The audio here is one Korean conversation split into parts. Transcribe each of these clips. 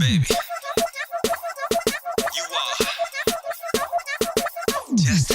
baby. You are just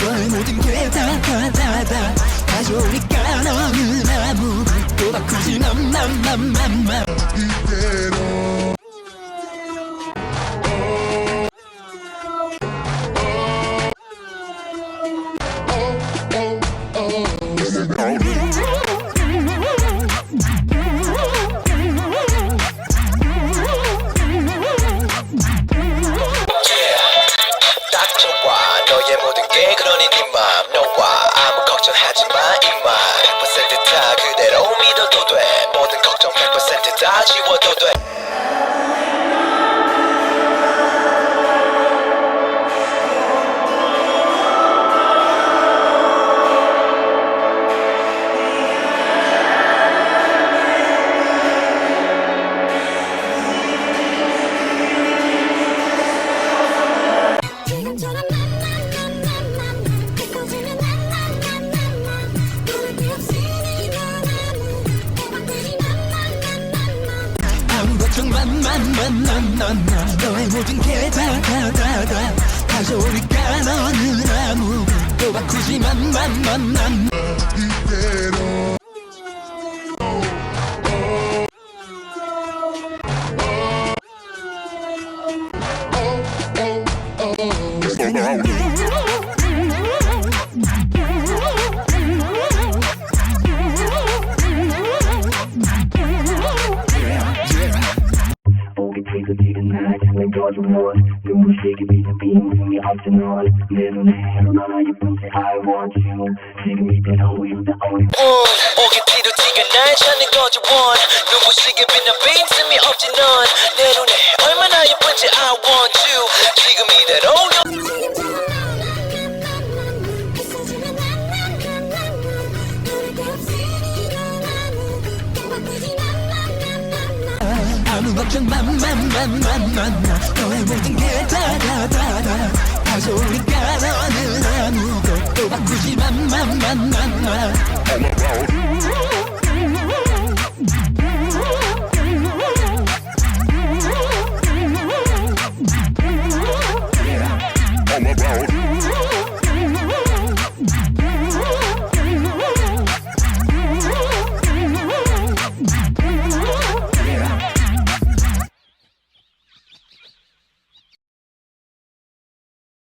너의 모든 게 다 가져오니까 너는 아무 또 바꾸지 이대로 너의 모든 게 그러니 네 맘 너와 아무 걱정하지 마 이만 100%다 그대로 믿어도 돼 모든 걱정 100%다 지워도 돼 너의 모든 게 다 가져오니까 너는 아무 또 바꾸지 이대로 눈부시게 빛는 빙빙이 없던 내 눈에 얼마나 예쁜지 I want you 지금 이대로 you the only 오게 피도 티가 날 찾는 거지 원 눈부시게 빛난 빈틈이 없지 넌 내 눈에 얼마나 예쁜지 I want you 지금 이대로 아무 걱정 너의 모든 게 다 가져오니까 너는 아무것도 바꾸지